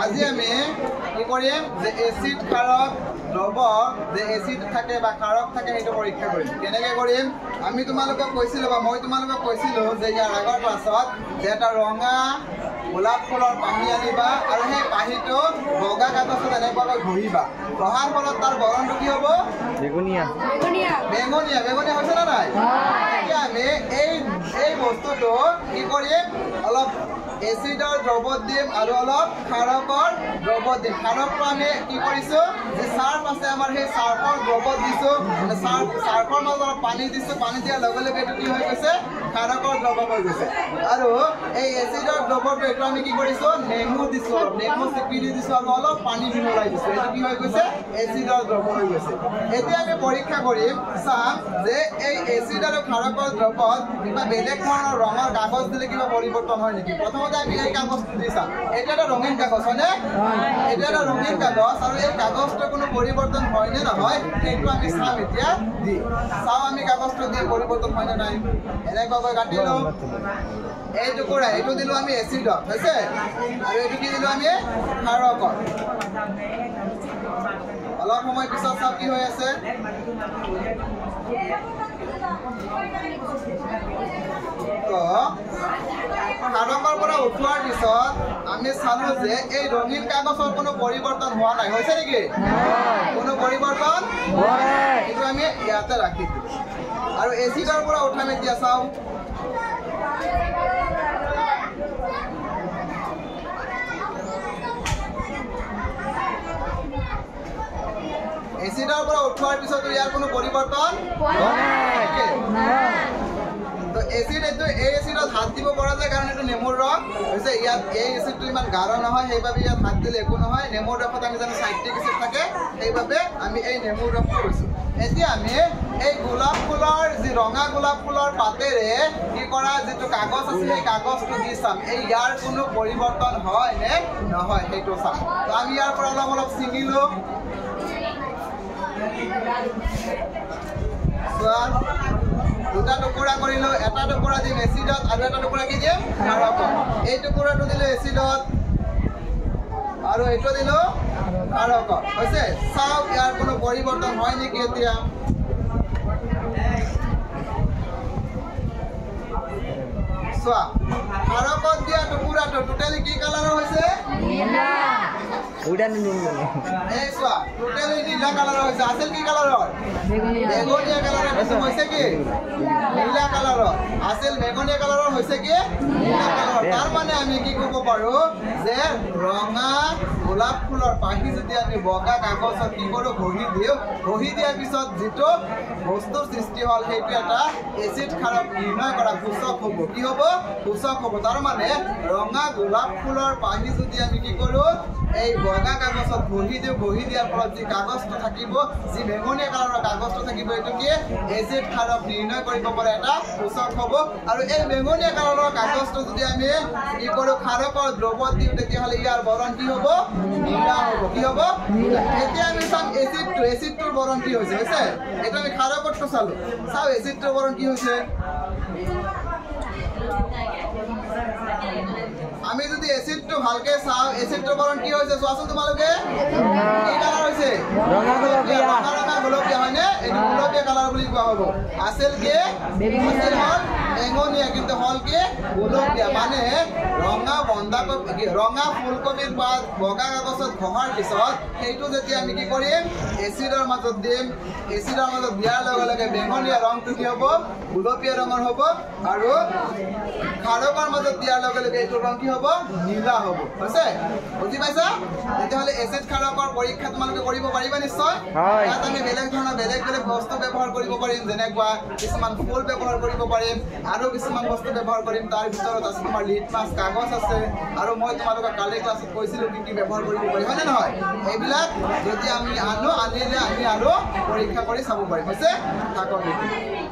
আজি আমি কি কৰিম যে এসিড ক্ষাৰক দ্ৰৱ যে এসিড থাকে বা ক্ষাৰক থাকে সেইটো পৰীক্ষা কৰিম কেনেকৈ কৰিম আমি তোমালোকক কৈছিলো বা মই তোমালোকক কৈছিলো যে ইয়াৰ আগৰ ক্লাছত যে এটা ৰঙা গোলাপ ফুলৰ পাহি আনিবা আৰু সেই পাহিটো বগা কাগজত এনেকুৱাকৈ ঘঁহিবা ঘঁহাৰ ফলত তাৰ বৰণটো কি হ'ব বেঙুনীয়া বেঙুনীয়া বেঙুনীয়া হৈছে নে নাই এতিয়া আমি এই বস্তুটো কি কৰিম অলপ এসিডৰ দ্ৰৱত দিম আৰু অলপ ক্ষাৰকৰ দ্ৰৱত দিম ক্ষাৰকটো আমি কি কৰিছোঁ যে চাৰ্ফ আছে আমাৰ সেই চাৰ্ফৰ দ্ৰৱত দিছোঁ মানে চাৰ্ফৰ মাজত অলপ পানী দিছোঁ পানী দিয়াৰ লগে লগে এইটো কি হৈ গৈছে ক্ষাৰকৰ দ্ৰৱ হৈ গৈছে আৰু এই এসিডৰ দ্ৰৱটো এইটো আমি কি কৰিছোঁ নেমু দিছোঁ নেমু চিপি দি দিছোঁ আৰু অলপ পানী মিহলাই দিছোঁ এইটো কি হৈ গৈছে এসিডৰ দ্ৰৱ হৈ গৈছে এতিয়া আমি পৰীক্ষা কৰিম চাম যে এই এসিড আৰু ক্ষাৰকৰ দ্ৰৱত কিবা বেলেগ ধৰণৰ ৰঙৰ কাগজ দিলে কিবা পৰিৱৰ্তন হয় নেকি প্ৰথমতে আমি এই কাগজটো দি চাম এটা এটা ৰঙীন কাগজ হয়নে এটা এটা ৰঙীন কাগজ আৰু এই কাগজটো কোনো পৰিৱৰ্তন হয় নে নহয় সেইটো আমি চাম এতিয়া দি চাও আমি কাগজটো দিয়ে পৰিৱৰ্তন হয় নে নাই এনেকৈ কাটি লওঁ এই টুকুৰা এইটো দিলো আমি এসিডত হৈছে আৰু এইটো কি দিলো আমি ক্ষাৰকত অলপ সময় পিছত চাও কি হৈ আছে ক্ষাৰকৰ পৰা উঠোৱাৰ পিছত আমি চালো যে এই ৰঙীন কাগজৰ কোনো পৰিৱৰ্তন হোৱা নাই হৈছে নেকি কোনো পৰিৱৰ্তন হোৱা নাই এইটো আমি ইয়াতে ৰাখি দিম আৰু এসিডৰ পৰা উঠাম এতিয়া চাও এসিডৰ পৰা উঠোৱাৰ পিছত ইয়াৰ কোনো পৰিৱৰ্তন হোৱা নাই তো এসিড এইটো এই এসিডত হাত দিব পৰা যায় কাৰণ এইটো নেমুৰ ৰস হৈছে ইয়াত এই এসিডটো ইমান গাঢ় নহয় সেইবাবে ইয়াত হাত দিলে একো নহয় নেমুৰ ৰসত আমি জানো সাইট্ৰিক এসিড থাকে সেইবাবে আমি এই নেমুৰ ৰসটো লৈছোঁ এতিয়া আমি এই গোলাপ ফুলৰ যি ৰঙা গোলাপ ফুলৰ পাতেৰে কি কৰা যিটো কাগজ আছে সেই কাগজটো দি চাম এই ইয়াৰ কোনো পৰিৱৰ্তন হয় নে নহয় সেইটো চাম তো আমি ইয়াৰ পৰা অলপ অলপ ছিঙিলোঁ দুটা টুকুৰা কৰিলোঁ এটা টুকুৰা দিম এসিডত আৰু এটা টুকুৰা কি দিম ক্ষাৰকত এই টুকুৰাটো দিলোঁ এসিডত আৰু এইটো দিলোঁ ক্ষাৰকত হৈছে চাওক ইয়াৰ কোনো পৰিৱৰ্তন হয় নেকি এতিয়া চোৱা ক্ষাৰকত দিয়া টুকুৰাটো টোটেলি কি কালাৰৰ হৈছে নীলা এই চোৱা টোটেলি নীলা কালাৰৰ হৈছে আছিল কি কালাৰৰ বেগুনীয়া কালাৰৰ হৈছে কি নীলা কালাৰৰ আছিল বেগুনীয়া কালাৰৰ হৈছে কি নীলা কালাৰৰ তাৰ মানে আমি কি ক'ব পাৰোঁ যে ৰঙা গোলাপ ফুলৰ পাহি যদি আমি বগা কাগজত কি কৰোঁ ঘঁহি দিওঁ ঘঁহি দিয়াৰ পিছত যিটো বস্তুৰ সৃষ্টি হ'ল সেইটো এটা এসিড ক্ষাৰক নিৰ্ণয় কৰা সূচক হ'ব কি হ'ব সূচক হ'ব তাৰ মানে ৰঙা গোলাপ ফুলৰ পাহি যদি আমি কি কৰোঁ এই বগা কাগজত ঘঁহি দিওঁ ঘঁহি দিয়াৰ ফলত যি কাগজটো থাকিব যি বেঙুনীয়া কালাৰৰ কাগজটো থাকিব এইটো কি এসিড ক্ষাৰক নিৰ্ণয় কৰিব পৰা এটা সূচক হ'ব আৰু এই বেঙুনীয়া কালাৰৰ কাগজটো যদি আমি কি কৰোঁ ক্ষাৰকৰ দ্ৰৱত দিওঁ তেতিয়াহ'লে ইয়াৰ বৰণ কি হ'ব নীলা হ'ব কি হ'ব এতিয়া আমি চাম এসিডটোৰ বৰণ কি হৈছে হৈছে এইটো আমি ক্ষাৰকতটো চালোঁ চাওঁ এসিডটোৰ বৰণ কি হৈছে আমি যদি এসিডটো ভালকে চাওঁ এসিডটোৰ বৰণ কি হৈছে চোৱাচোন তোমালোকে কি কালাৰ হৈছে ৰঙা গোলপীয়া হয়নে এইটো গোলপীয়া কালাৰ বুলি কোৱা হ'ব আছিল কি আছিল হ'ল বেঙুনীয়া কিন্তু হ'ল কি গোলপীয়া মানে ৰঙা বন্ধাকবি ৰঙা ফুলকবিৰ পাত বগা কাগজত ঘঁহাৰ পিছত সেইটো যেতিয়া আমি কি কৰিম এসিডৰ মাজত দিম এসিডৰ মাজত দিয়াৰ লগে লগে বেঙুনীয়া ৰংটো কি হ'ব গোলপীয়া ৰঙৰ হ'ব আৰু ক্ষাৰকৰ মাজত দিয়াৰ লগে লগে এইটো ৰং কি হ'ব নীলা হ'ব হৈছে বুজি পাইছা তেতিয়াহ'লে এসিড ক্ষাৰকৰ পৰীক্ষা তোমালোকে কৰিব পাৰিবা নিশ্চয় ইয়াত আমি বেলেগ ধৰণৰ বেলেগ বেলেগ বস্তু ব্যৱহাৰ কৰিব পাৰিম যেনেকুৱা কিছুমান ফুল ব্যৱহাৰ কৰিব পাৰিম আৰু কিছুমান বস্তু ব্যৱহাৰ কৰিম তাৰ ভিতৰত আছে তোমাৰ লিটমাছ কাগজ আছে আৰু মই তোমালোকক কালি ক্লাছত কৈছিলোঁ কি কি ব্যৱহাৰ কৰিব পাৰি হয়নে নহয় এইবিলাক যদি আমি আনিলে আমি আৰু পৰীক্ষা কৰি চাব পাৰিম হৈছে থাকক